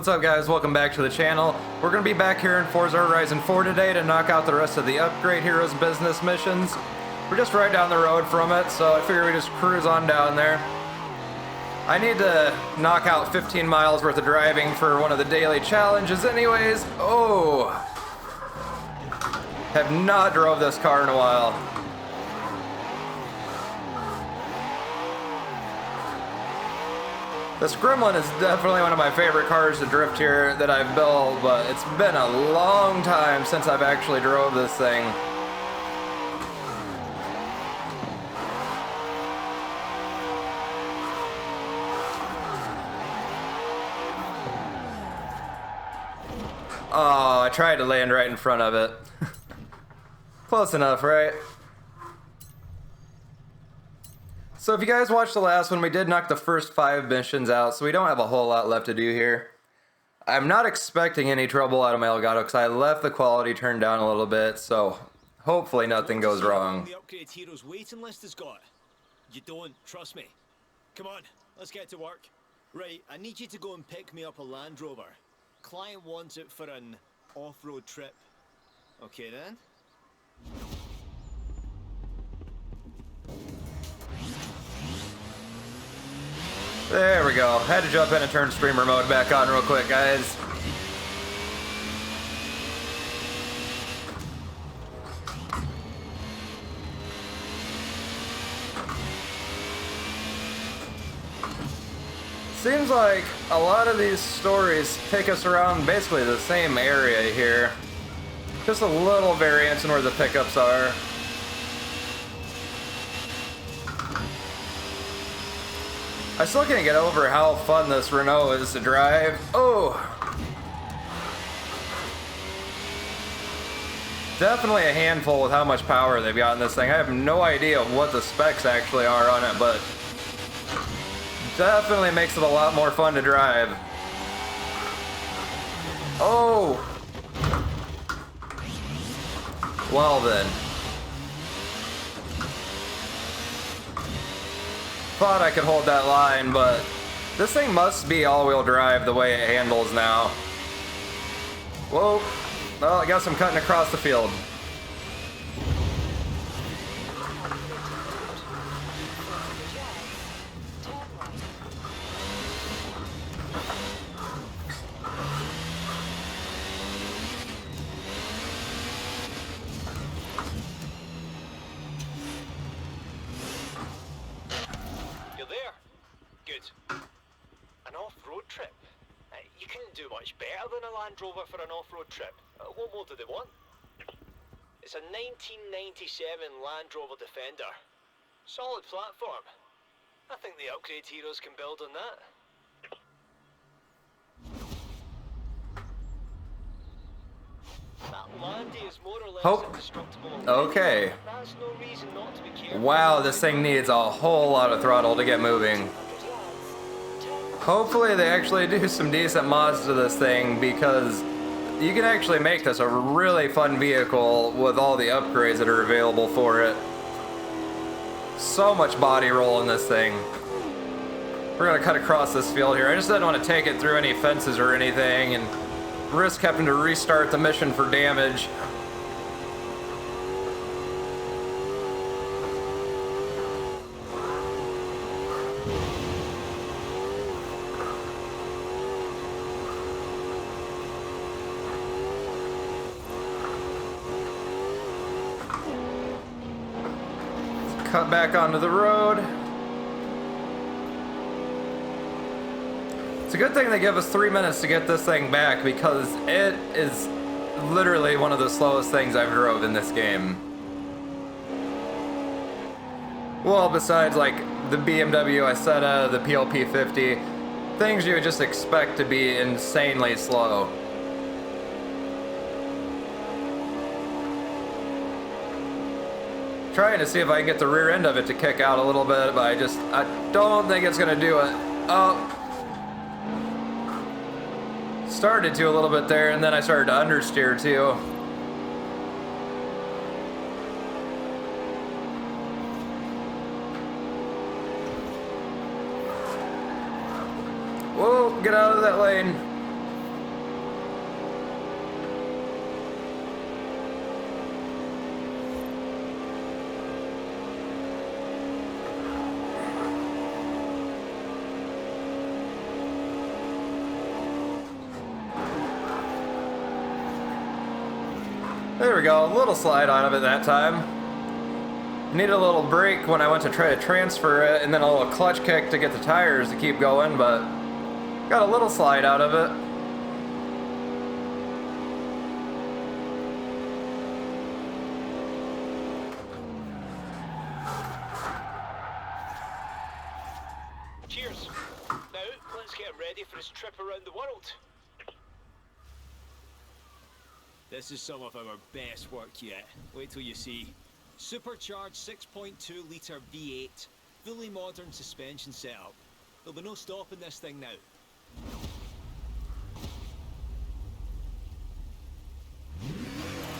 What's up guys, welcome back to the channel. We're going to be back here in Forza Horizon 4 today to knock out the rest of the Upgrade Heroes business missions. We're just right down the road from it, so I figure we just cruise on down there. I need to knock out 15 miles worth of driving for one of the daily challenges anyways. Oh! Have not drove this car in a while. This Gremlin is definitely one of my favorite cars to drift here that I've built, but it's been a long time since I've actually drove this thing. Oh, I tried to land right in front of it. Close enough, right? So if you guys watched the last one, we did knock the first 5 missions out, so we don't have a whole lot left to do here. I'm not expecting any trouble out of my Elgato because I left the quality turned down a little bit, so hopefully nothing goes wrong. The Upgrade Heroes waiting list has got. You don't, trust me. Come on, let's get to work. Right, I need you to go and pick me up a Land Rover. Client wants it for an off-road trip. Okay then? There we go. Had to jump in and turn streamer mode back on real quick, guys. Seems like a lot of these stories take us around basically the same area here. Just a little variance in where the pickups are. I still can't get over how fun this Renault is to drive. Oh! Definitely a handful with how much power they've got in this thing. I have no idea what the specs actually are on it, but definitely makes it a lot more fun to drive. Oh! Well then. Thought I could hold that line, but this thing must be all-wheel drive the way it handles now. Whoa. Well, I guess I'm cutting across the field. Land Rover for an off-road trip. What more do they want? It's a 1997 Land Rover Defender. Solid platform. I think the Upgrade Heroes can build on that. That Landy is more or less indestructible. Okay. That's no reason not to be careful. Wow, this thing needs a whole lot of throttle to get moving. Hopefully they actually do some decent mods to this thing, because you can actually make this a really fun vehicle with all the upgrades that are available for it. So much body roll in this thing. We're gonna cut across this field here. I just didn't want to take it through any fences or anything and risk having to restart the mission for damage. Cut back onto the road. It's a good thing they give us 3 minutes to get this thing back, because it is literally one of the slowest things I've drove in this game. Well, besides like the BMW Isetta, the PLP 50, things you would just expect to be insanely slow. Trying to see if I can get the rear end of it to kick out a little bit, but I don't think it's gonna do it. Oh. Started to a little bit there, and then I started to understeer too. Whoa, get out of that lane. There we go, a little slide out of it that time. Needed a little brake when I went to try to transfer it, and then a little clutch kick to get the tires to keep going, but got a little slide out of it. Cheers. Now, let's get ready for his trip around the world. This is some of our best work yet. Wait till you see. Supercharged 6.2 litre V8, fully modern suspension setup. There'll be no stopping this thing now.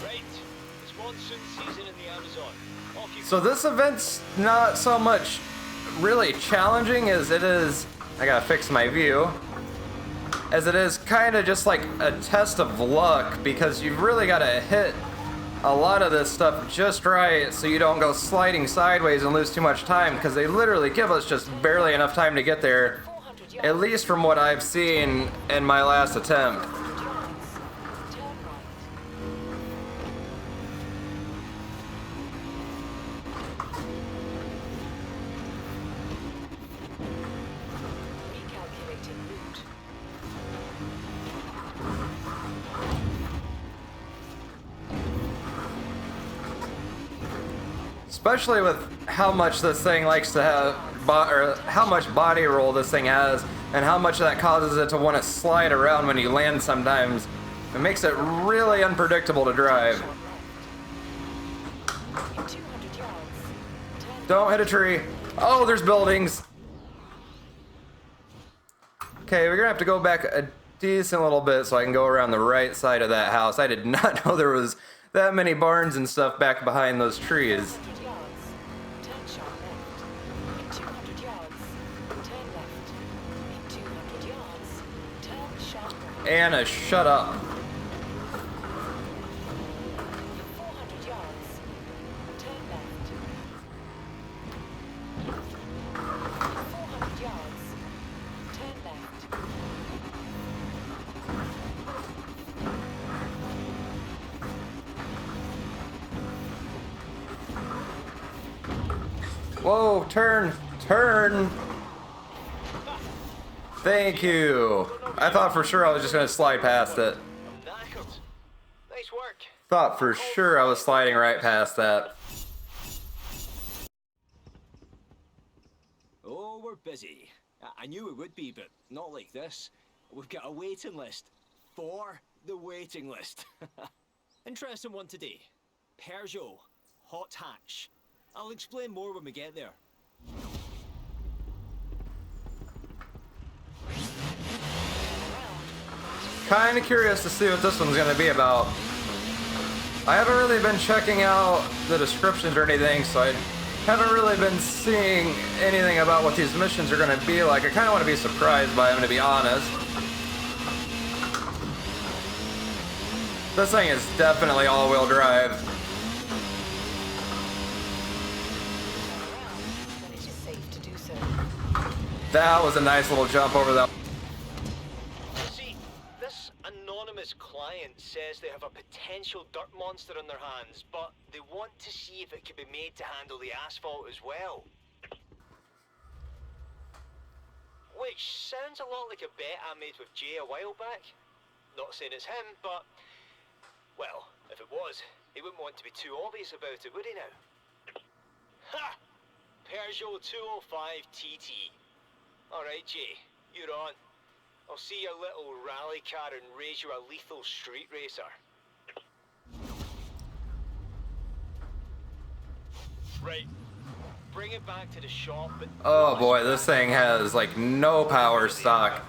Right, it's monsoon season in the Amazon. Off you So this event's not so much really challenging as it is, I gotta fix my view, as it is kind of just like a test of luck, because you've really gotta hit a lot of this stuff just right so you don't go sliding sideways and lose too much time, because they literally give us just barely enough time to get there, at least from what I've seen in my last attempt. Especially with how much this thing likes to have, or how much body roll this thing has, and how much that causes it to want to slide around when you land sometimes. It makes it really unpredictable to drive. Don't hit a tree. Oh, there's buildings. Okay, we're gonna have to go back a decent little bit so I can go around the right side of that house. I did not know there was that many barns and stuff back behind those trees. Anna, shut up. 400 yards, turn left. 400 yards, turn left. Whoa, turn, turn. Thank you. I thought for sure I was just gonna slide past it. I'm knackered. Nice work. Thought for sure I was sliding right past that. Oh, we're busy. I knew we would be, but not like this. We've got a waiting list. For the waiting list. Interesting one today. Peugeot, hot hatch. I'll explain more when we get there. Kind of curious to see what this one's gonna be about. I haven't really been checking out the descriptions or anything, so I haven't really been seeing anything about what these missions are gonna be like. I kind of want to be surprised by them, to be honest. This thing is definitely all-wheel drive. When it is safe to do so. That was a nice little jump over that. See, this anonymous client says they have a potential dirt monster in their hands, but they want to see if it can be made to handle the asphalt as well. Which sounds a lot like a bet I made with Jay a while back. Not saying it's him, but, well, if it was, he wouldn't want to be too obvious about it, would he now? Ha! Peugeot 205 TT. Alright, Jay, you're on. I'll see your little rally car and raise you a lethal street racer. Right. Bring it back to the shop, but... Oh boy, this thing has like no power stock.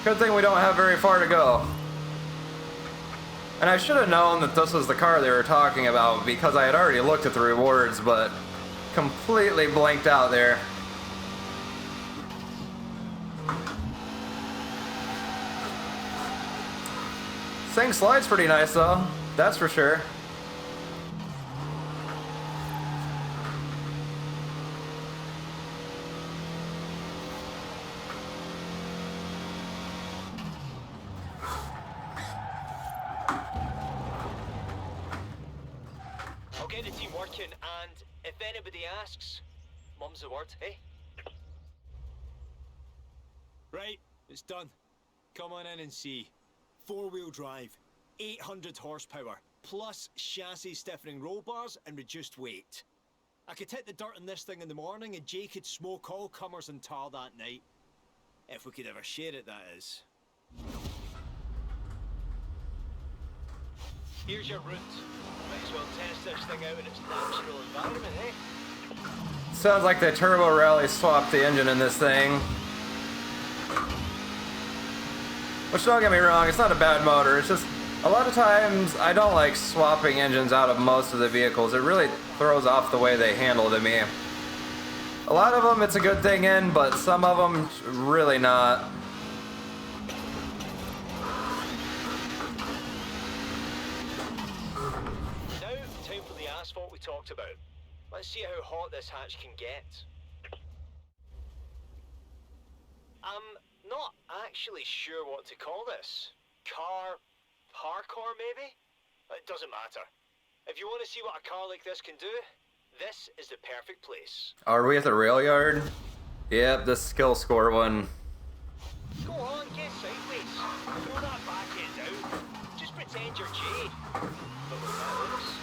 Good thing we don't have very far to go. And I should have known that this was the car they were talking about, because I had already looked at the rewards, but completely blanked out there. This thing slides pretty nice though, that's for sure. working, and if anybody asks, mum's the word, eh? Right, it's done. Come on in and see. 4-wheel drive, 800 horsepower, plus chassis stiffening roll bars and reduced weight. I could hit the dirt on this thing in the morning and Jay could smoke all comers and tar that night. If we could ever share it, that is. Here's your route. Might as well test this thing out in its natural environment, eh? Sounds like the Turbo Rally swapped the engine in this thing. Which, don't get me wrong, it's not a bad motor. It's just, a lot of times, I don't like swapping engines out of most of the vehicles. It really throws off the way they handle to me. A lot of them, it's a good thing in, but some of them, really not. Now, time for the asphalt we talked about. Let's see how hot this hatch can get. I'm not actually sure what to call this. Car parkour, maybe? It doesn't matter. If you want to see what a car like this can do, this is the perfect place. Are we at the rail yard? Yep, the skill score one. Go on, get sideways. Throw that back end out. Just pretend you're Jade. But with that looks.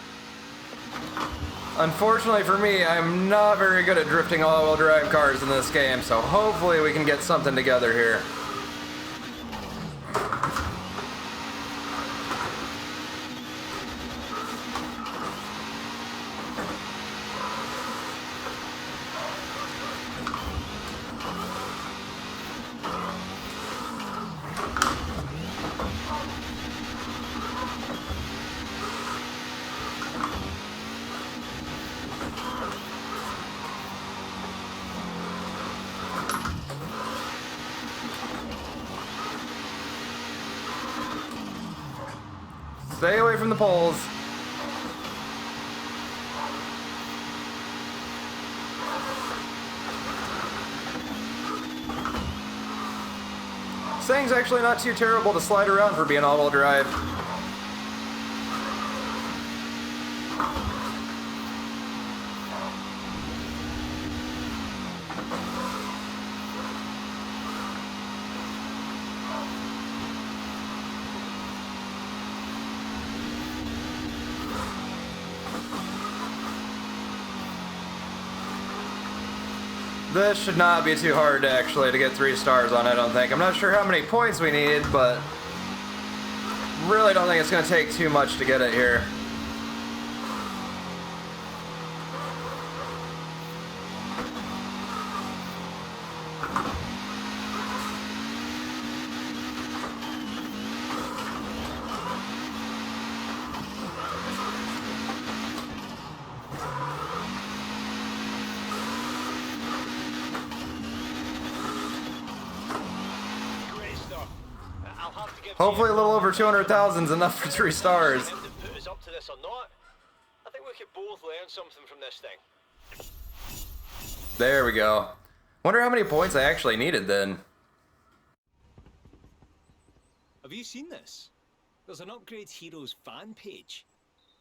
Unfortunately for me, I'm not very good at drifting all-wheel drive cars in this game, so hopefully we can get something together here. Stay away from the poles. This thing's actually not too terrible to slide around for being all-wheel drive. This should not be too hard actually to get 3 stars on, I don't think. I'm not sure how many points we need, but really don't think it's going to take too much to get it here. Hopefully a little over 200,000 is enough for 3 stars. Put us up to this or not, I think we could both learn something from this thing. There we go. Wonder how many points I actually needed then. Have you seen this? There's an Upgrade Heroes fan page.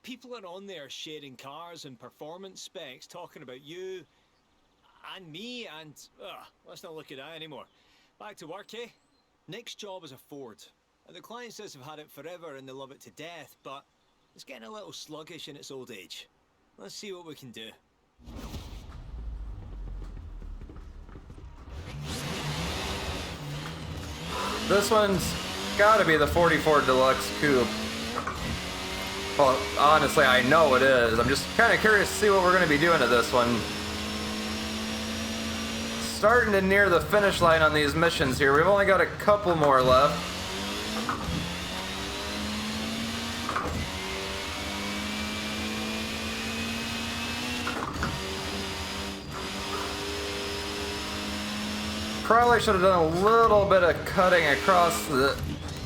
People are on there sharing cars and performance specs, talking about you and me, and let's not look at that anymore. Back to work, eh? Next job is a Ford. And the client says they've had it forever and they love it to death, but it's getting a little sluggish in its old age. Let's see what we can do. This one's gotta be the 44 Deluxe Coupe. Well, honestly, I know it is. I'm just kind of curious to see what we're going to be doing to this one. Starting to near the finish line on these missions here. We've only got a couple more left. Probably should have done a little bit of cutting across the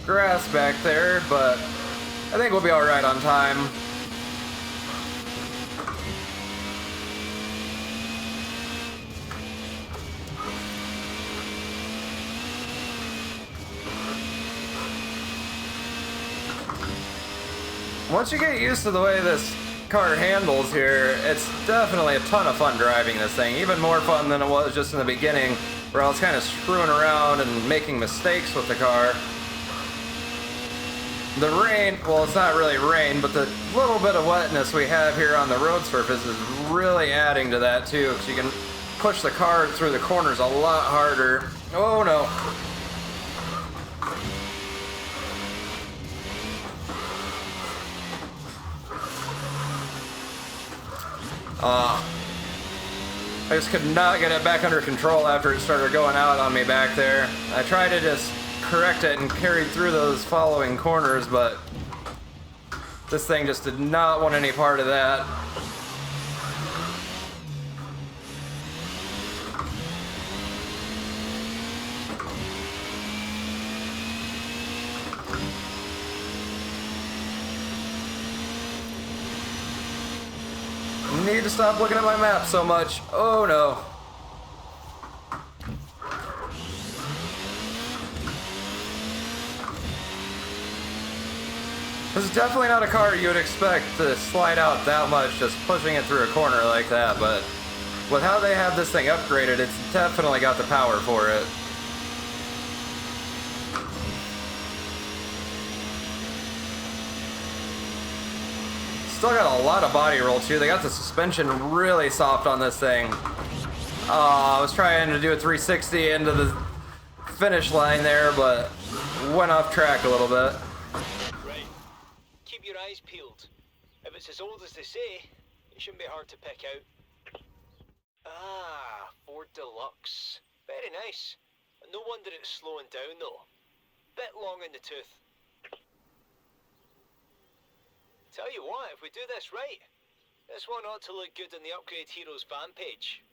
grass back there, but I think we'll be alright on time. Once you get used to the way this car handles here, it's definitely a ton of fun driving this thing. Even more fun than it was just in the beginning, where I was kind of screwing around and making mistakes with the car. The rain, well, it's not really rain, but the little bit of wetness we have here on the road surface is really adding to that too, because you can push the car through the corners a lot harder. Oh no. I just could not get it back under control after it started going out on me back there. I tried to just correct it and carried through those following corners, but this thing just did not want any part of that. Need to stop looking at my map so much. Oh no. This is definitely not a car you would expect to slide out that much just pushing it through a corner like that, but with how they have this thing upgraded, it's definitely got the power for it. Still got a lot of body roll too. They got the suspension really soft on this thing. I was trying to do a 360 into the finish line there, but went off track a little bit. Right. Keep your eyes peeled. If it's as old as they say, it shouldn't be hard to pick out. Ah, Ford Deluxe. Very nice. No wonder it's slowing down though. Bit long in the tooth. Tell you what, if we do this right, this one ought to look good on the Upgrade Heroes fan page.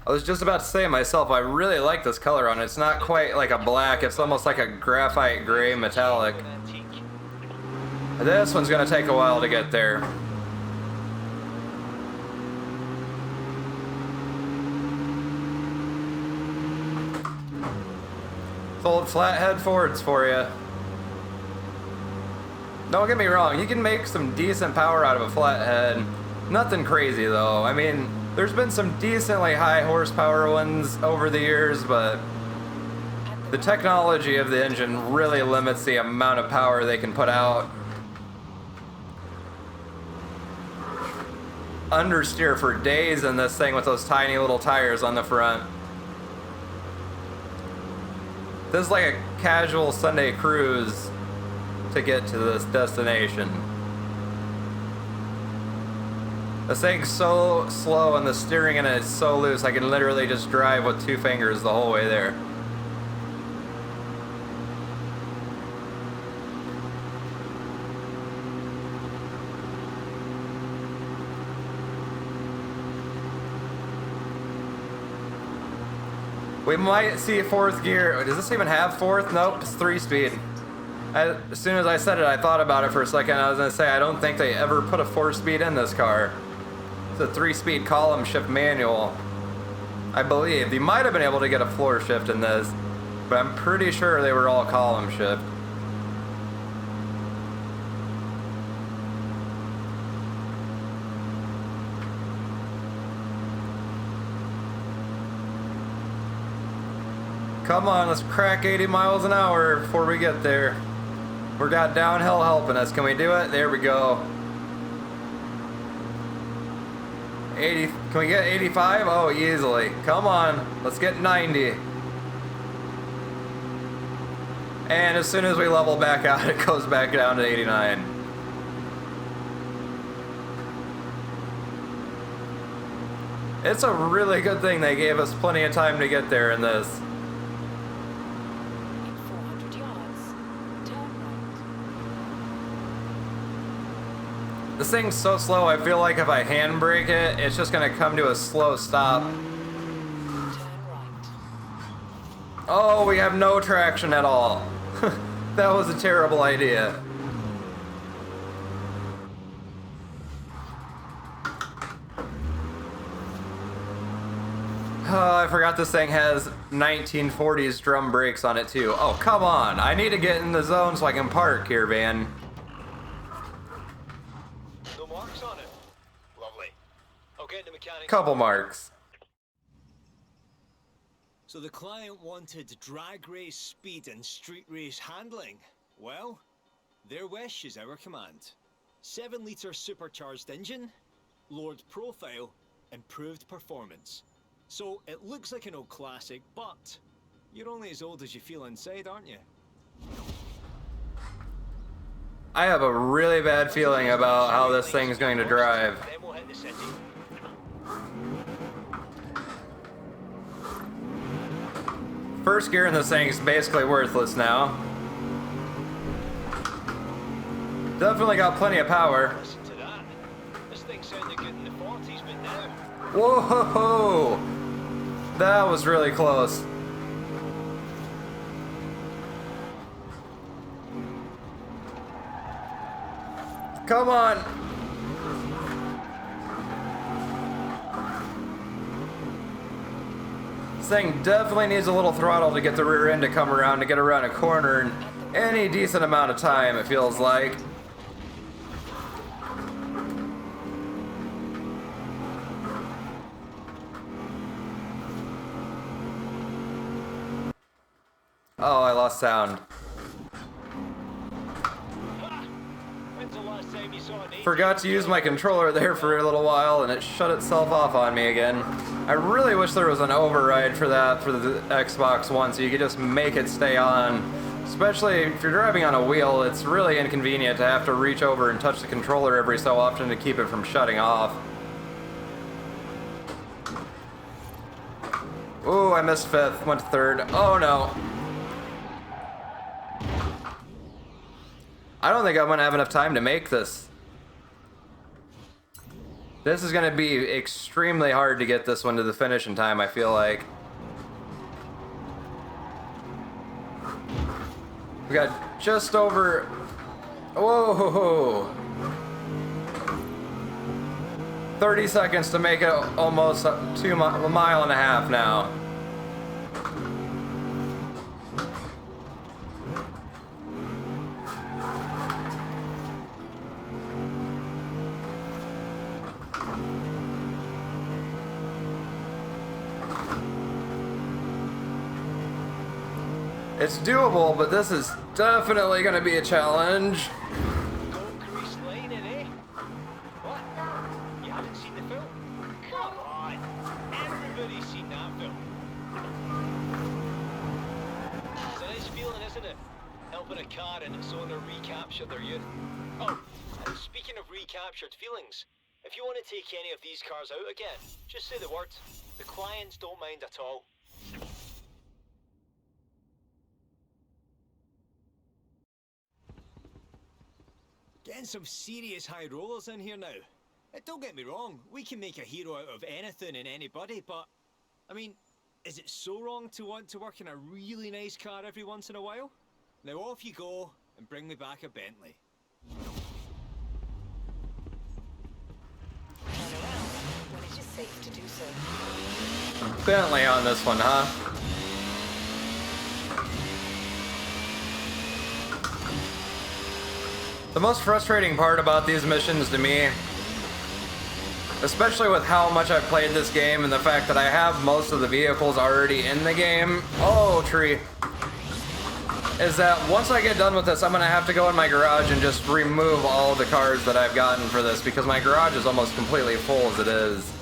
I was just about to say myself, I really like this color on it. It's not quite like a black, it's almost like a graphite gray metallic. This one's gonna take a while to get there. It's old flathead Fords for you. Don't get me wrong, you can make some decent power out of a flathead. Nothing crazy though. I mean, there's been some decently high horsepower ones over the years, but the technology of the engine really limits the amount of power they can put out. Understeer for days in this thing with those tiny little tires on the front. This is like a casual Sunday cruise to get to this destination. This thing's so slow and the steering in it is so loose, I can literally just drive with 2 fingers the whole way there. We might see a 4th gear. Does this even have 4th? Nope, it's 3-speed. As soon as I said it, I thought about it for a second. I was going to say, I don't think they ever put a 4-speed in this car. It's a 3-speed column shift manual, I believe. You might have been able to get a floor shift in this, but I'm pretty sure they were all column shift. Come on, let's crack 80 miles an hour before we get there. We got downhill helping us. Can we do it? There we go. 80. Can we get 85? Oh, easily. Come on. Let's get 90. And as soon as we level back out, it goes back down to 89. It's a really good thing they gave us plenty of time to get there in this. This thing's so slow, I feel like if I handbrake it, it's just gonna come to a slow stop. Oh, we have no traction at all. That was a terrible idea. Oh, I forgot this thing has 1940s drum brakes on it too. Oh, come on. I need to get in the zone so I can park here, van. couple marks. So the client wanted drag race speed and street race handling. Well, their wish is our command. 7-litre supercharged engine, lowered profile, improved performance. So it looks like an old classic, but you're only as old as you feel inside, aren't you? I have a really bad feeling about how this thing's going to drive. Then we'll hit the city. First gear in this thing is basically worthless now. Definitely got plenty of power. Listen to that. This thing sounded good in the 40s, but now... Whoa! That was really close. Come on! This thing definitely needs a little throttle to get the rear end to come around, to get around a corner in any decent amount of time, it feels like. Oh, I lost sound. When's the last time you saw an Forgot to use my controller there for a little while and it shut itself off on me again. I really wish there was an override for that for the Xbox One so you could just make it stay on. Especially if you're driving on a wheel, it's really inconvenient to have to reach over and touch the controller every so often to keep it from shutting off. Ooh, I missed 5th, went to 3rd. Oh no. I don't think I'm gonna have enough time to make this. This is gonna be extremely hard to get this one to the finish in time, I feel like. We got just over... Whoa! 30 seconds to make it almost a mile and a half now. It's doable, but this is definitely going to be a challenge. Don't crease lane in, eh? What? You haven't seen the film? Come on! Everybody's seen that film. It's a nice feeling, isn't it? Helping a car and its owner recapture their youth. Oh, and speaking of recaptured feelings, if you want to take any of these cars out again, just say the word. The clients don't mind at all. Getting some serious high rollers in here now. Don't get me wrong, we can make a hero out of anything and anybody, but, I mean, is it so wrong to want to work in a really nice car every once in a while? Now off you go, and bring me back a Bentley. Turn around when it is safe to do so. Bentley on this one, huh? The most frustrating part about these missions to me, especially with how much I've played this game and the fact that I have most of the vehicles already in the game, oh tree, is that once I get done with this, I'm going to have to go in my garage and just remove all the cars that I've gotten for this because my garage is almost completely full as it is.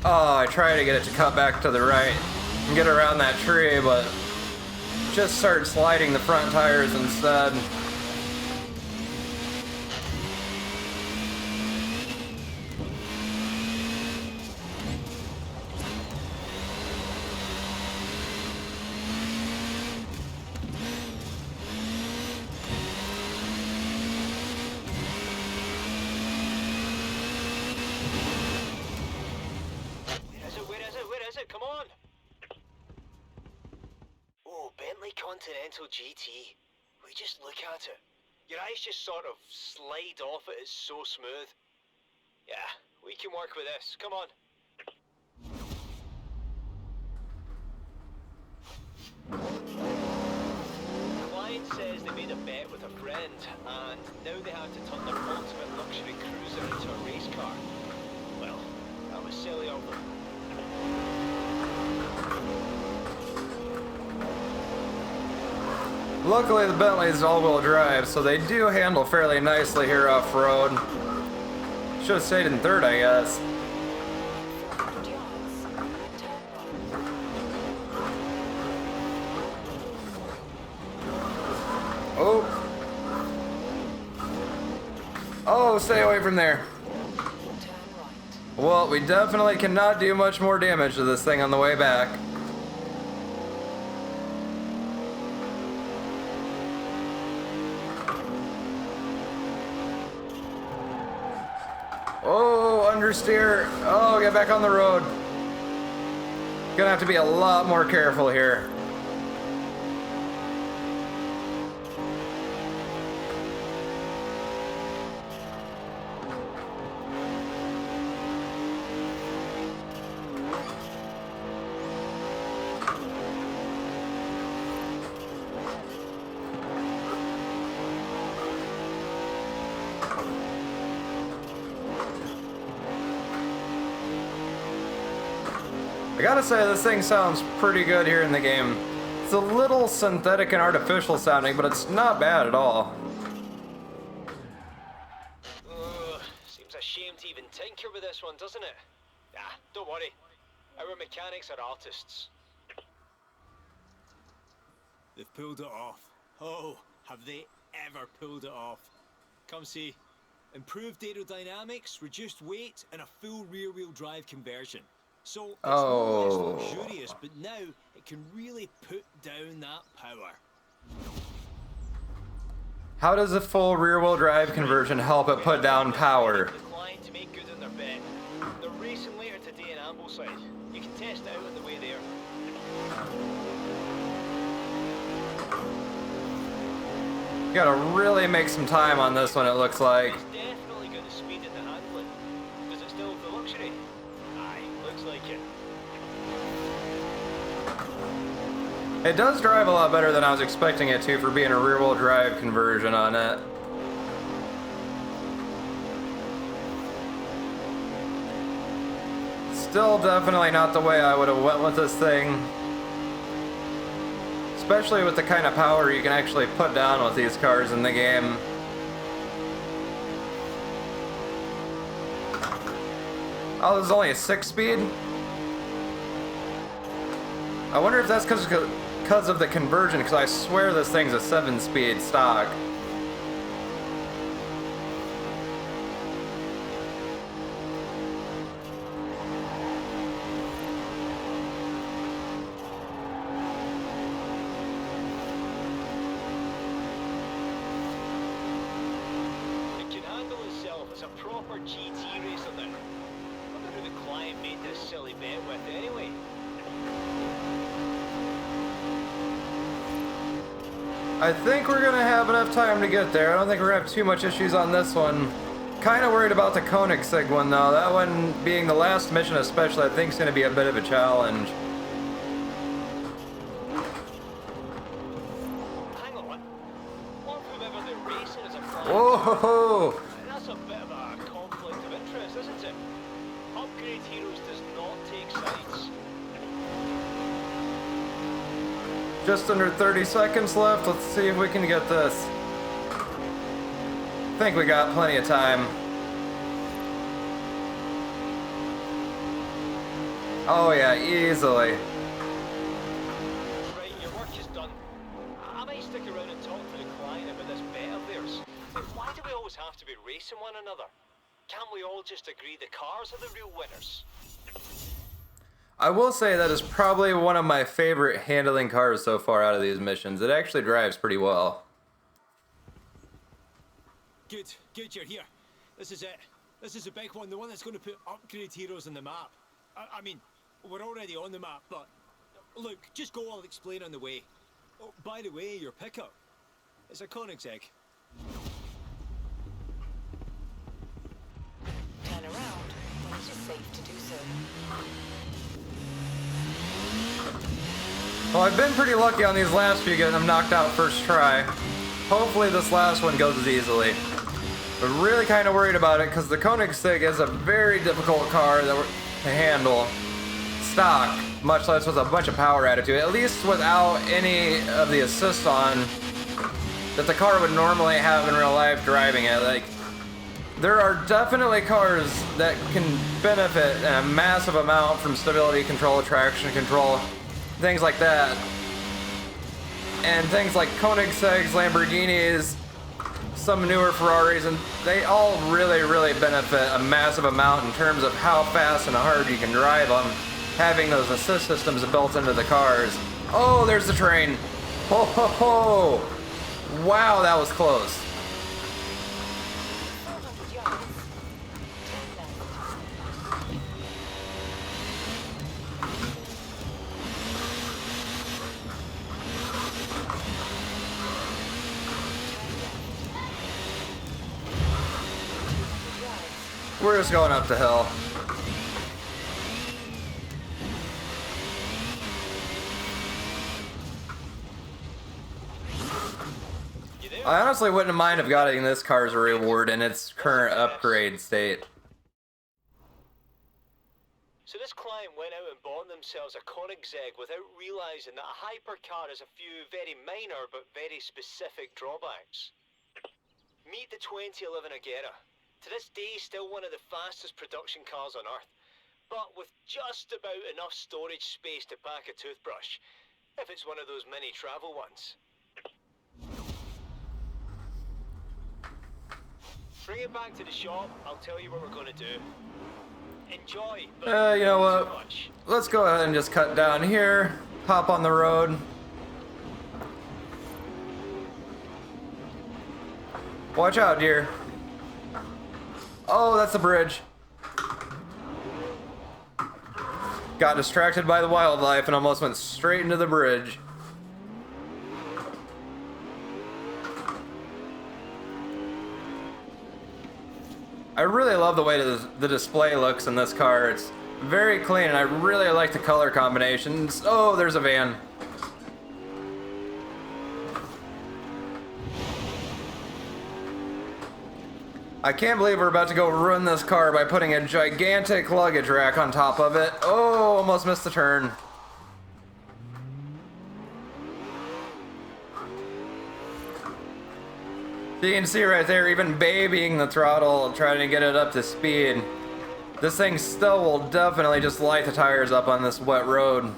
Oh, I try to get it to cut back to the right and get around that tree, but just start sliding the front tires instead. Where is it? Come on! GT. We just look at it. Your eyes just sort of slide off it. It's so smooth. Yeah, we can work with this. Come on. The client says they made a bet with a friend, and now they have to turn their ultimate luxury cruiser into a race car. Well, that was silly of them. Luckily, the Bentley is all-wheel drive, so they do handle fairly nicely here off-road. Should have stayed in third, I guess. 400 yards. Turn right. Oh. Oh, stay away from there. Turn right. Well, we definitely cannot do much more damage to this thing on the way back. Oh, understeer. Oh, get back on the road. Gonna have to be a lot more careful here. I gotta say, this thing sounds pretty good here in the game. It's a little synthetic and artificial sounding, but it's not bad at all. Seems a shame to even tinker with this one, doesn't it? Ah, don't worry. Our mechanics are artists. They've pulled it off. Oh, have they ever pulled it off? Come see. Improved aerodynamics, reduced weight, and a full rear-wheel drive conversion. So it's no less luxurious, but now it can really put down that power. How does a full rear-wheel drive conversion help it put down power? The client to make good on their bet. They're racing later today in Ambleside. You can test it out on the way there. Gotta really make some time on this one, it looks like. It's definitely got the speed and the handling. Does it still have the luxury? Aye, looks like it. It does drive a lot better than I was expecting it to for being a rear-wheel drive conversion on it. Still definitely not the way I would have went with this thing. Especially with the kind of power you can actually put down with these cars in the game. Oh, this is only a 6-speed? I wonder if that's because of the conversion, because I swear this thing's a 7-speed stock. It can handle itself as a proper GT racer now. I wonder who the client made this silly bet with anyway. I think we're gonna have enough time to get there. I don't think we're gonna have too much issues on this one. Kinda worried about the Koenigsegg one though. That one being the last mission especially, I think is gonna be a bit of a challenge. Hang on. Or whoever they're racing is a client. Whoa! That's a bit of a conflict of interest, isn't it? Upgrade Heroes does not take sides. Just under 30 seconds left. Let's see if we can get this. I think we got plenty of time. Oh yeah, easily. Right, your work is done. I might stick around and talk to the client about this bet of theirs. But why do we always have to be racing one another? Can't we all just agree the cars are the real winners? I will say that is probably one of my favorite handling cars so far out of these missions. It actually drives pretty well. Good, you're here. This is it. This is a big one, the one that's going to put Upgrade Heroes on the map. I mean, we're already on the map, but look, just go, I'll explain on the way. Oh, by the way, your pickup. It's a Koenigsegg. Turn around when it is safe to do so. Well, I've been pretty lucky on these last few getting them knocked out first try. Hopefully this last one goes as easily. But really kind of worried about it because the Koenigsegg is a very difficult car to handle stock, much less with a bunch of power added to it, at least without any of the assists on that the car would normally have in real life driving it. Like, there are definitely cars that can benefit in a massive amount from stability control, traction control, things like that. And things like Koenigsegg's, Lamborghinis, some newer Ferraris, and they all really, really benefit a massive amount in terms of how fast and hard you can drive them, having those assist systems built into the cars. Oh, there's the train. Ho, ho, ho. Wow, that was close. 400 yards. Turn left. We're just going up the hill. You there? I honestly wouldn't mind if getting this car as a reward in its current upgrade state. So this client went out and bought themselves a Koenigsegg without realizing that a hypercar has a few very minor but very specific drawbacks. Meet the 2011 Agera. To this day, still one of the fastest production cars on Earth, but with just about enough storage space to pack a toothbrush, if it's one of those mini travel ones. Bring it back to the shop, I'll tell you what we're going to do. Enjoy, but You know not too what? much. Let's go ahead and just cut down here, hop on the road. Watch out, dear. Oh, that's the bridge. Got distracted by the wildlife and almost went straight into the bridge. I really love the way the display looks in this car. It's very clean and I really like the color combinations. Oh, there's a van. I can't believe we're about to go ruin this car by putting a gigantic luggage rack on top of it. Oh, almost missed the turn. You can see right there, even babying the throttle, trying to get it up to speed. This thing still will definitely just light the tires up on this wet road.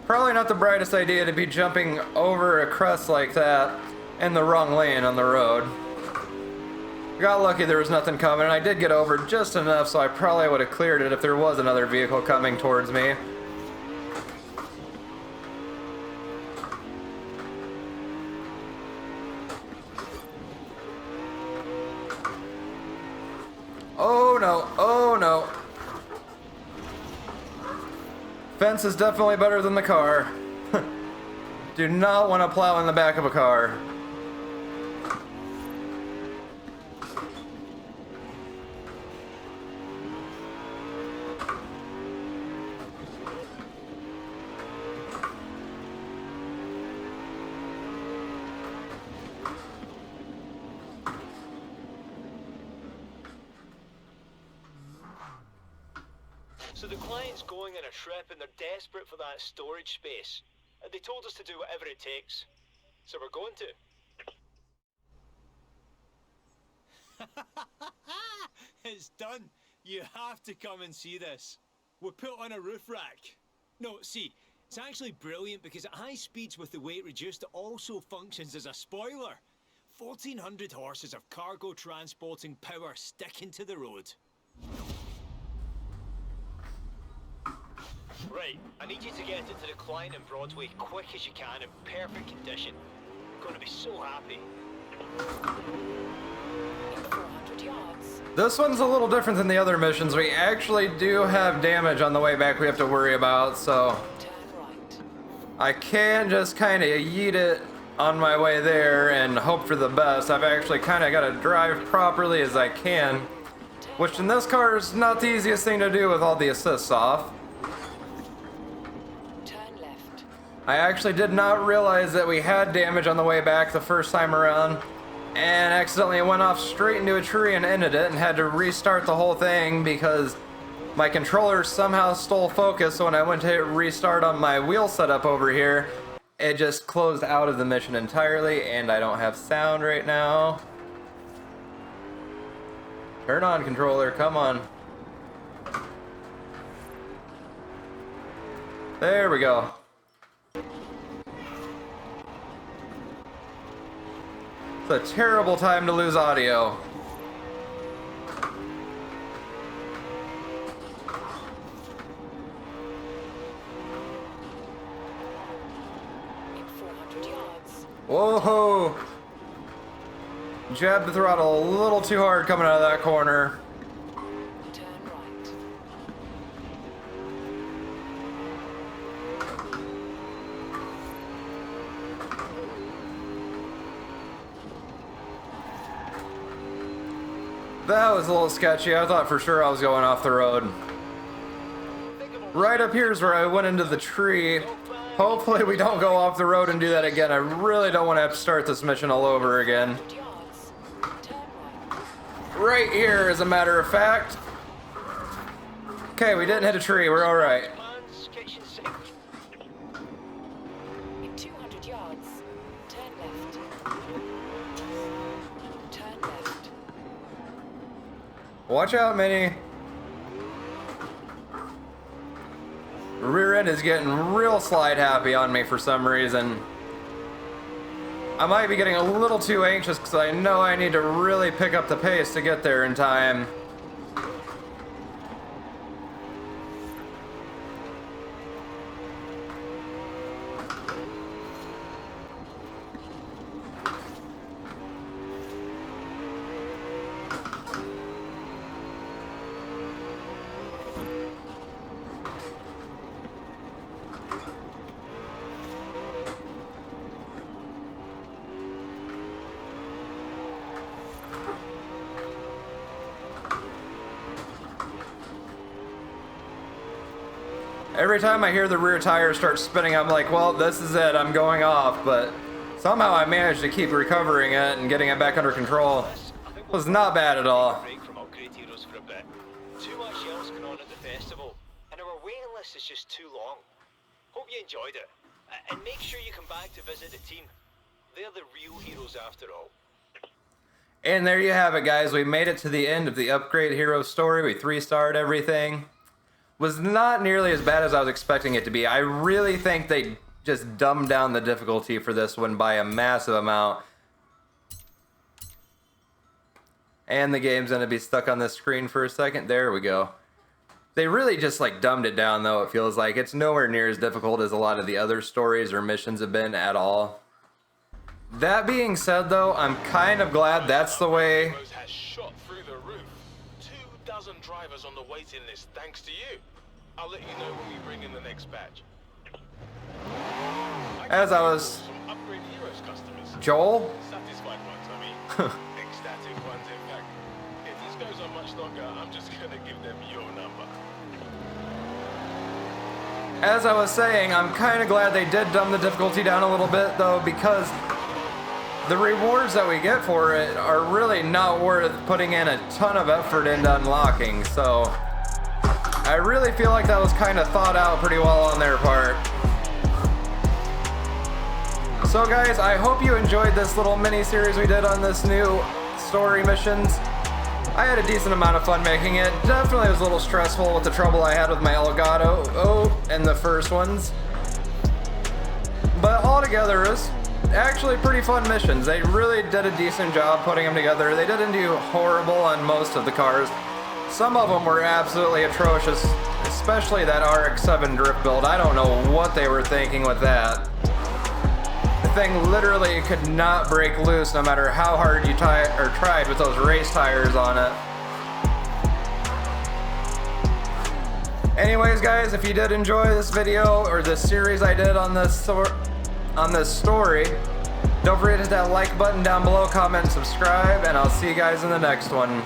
Probably not the brightest idea to be jumping over a crest like that in the wrong lane on the road. Got lucky there was nothing coming, and I did get over just enough, so I probably would have cleared it if there was another vehicle coming towards me. Oh no, oh no. Fence is definitely better than the car. Do not want to plow in the back of a car. So the client's going on a trip and they're desperate for that storage space. And they told us to do whatever it takes. So we're going to. It's done. You have to come and see this. We're put on a roof rack. No, see, it's actually brilliant because at high speeds with the weight reduced, it also functions as a spoiler. 1,400 horses of cargo transporting power sticking to the road. Right, I need you to get it to the client in Broadway quick as you can in perfect condition. I'm gonna be so happy. In 400 yards. This one's a little different than the other missions. We actually do have damage on the way back we have to worry about, so Turn right. I can just kind of yeet it on my way there and hope for the best. I've actually kind of got to drive properly as I can, which in this car is not the easiest thing to do with all the assists off. Turn left. I actually did not realize that we had damage on the way back the first time around, and accidentally went off straight into a tree and ended it and had to restart the whole thing because my controller somehow stole focus. So when I went to hit restart on my wheel setup over here, it just closed out of the mission entirely, and I don't have sound right now. Turn on, controller, come on. There we go. It's a terrible time to lose audio. In 400 yards. Whoa! Jabbed the throttle a little too hard coming out of that corner. Turn right. That was a little sketchy. I thought for sure I was going off the road. Right up here is where I went into the tree. Hopefully we don't go off the road and do that again. I really don't want to have to start this mission all over again. 100 yards. Turn right. Right here, as a matter of fact. Okay, we didn't hit a tree. We're all right. In 200 yards. Turn left. Turn left. Watch out, Minnie. Rear end is getting real slide happy on me for some reason. I might be getting a little too anxious because I know I need to really pick up the pace to get there in time. Every time I hear the rear tire start spinning, I'm like, well, this is it, I'm going off, but somehow I managed to keep recovering it and getting it back under control. It was not bad at all. Break from upgrade heroes for a bit. Too much else going on at the festival, and our waiting list is just too long. Hope you enjoyed it, and make sure you come back to visit the team. They're the real heroes after all. And there you have it, guys. We made it to the end of the Upgrade Hero story. We 3-starred everything. Was not nearly as bad as I was expecting it to be. I really think they just dumbed down the difficulty for this one by a massive amount. And the game's gonna be stuck on this screen for a second. There we go. They really just like dumbed it down though, it feels like. It's nowhere near as difficult as a lot of the other stories or missions have been at all. That being said though, I'm kind of glad that's the way. Has shot through the roof. 24 drivers on the waiting list thanks to you. I'll let you know when we bring in the next batch. As I was... Some Upgrade Heroes customers. Joel? Satisfied ones, I mean. Ecstatic ones, in fact. If this goes on much longer, I'm just gonna give them your number. As I was saying, I'm kind of glad they did dumb the difficulty down a little bit though, because the rewards that we get for it are really not worth putting in a ton of effort into unlocking, so I really feel like that was kind of thought out pretty well on their part. So guys, I hope you enjoyed this little mini-series we did on this new story missions. I had a decent amount of fun making it. Definitely was a little stressful with the trouble I had with my Elgato and the first ones. But altogether, it was actually pretty fun missions. They really did a decent job putting them together. They didn't do horrible on most of the cars. Some of them were absolutely atrocious, especially that RX-7 drift build. I don't know what they were thinking with that. thing literally could not break loose no matter how hard you tried with those race tires on it. Anyways, guys, if you did enjoy this video or this series I did on this story, don't forget to hit that like button down below, comment, and subscribe, and I'll see you guys in the next one.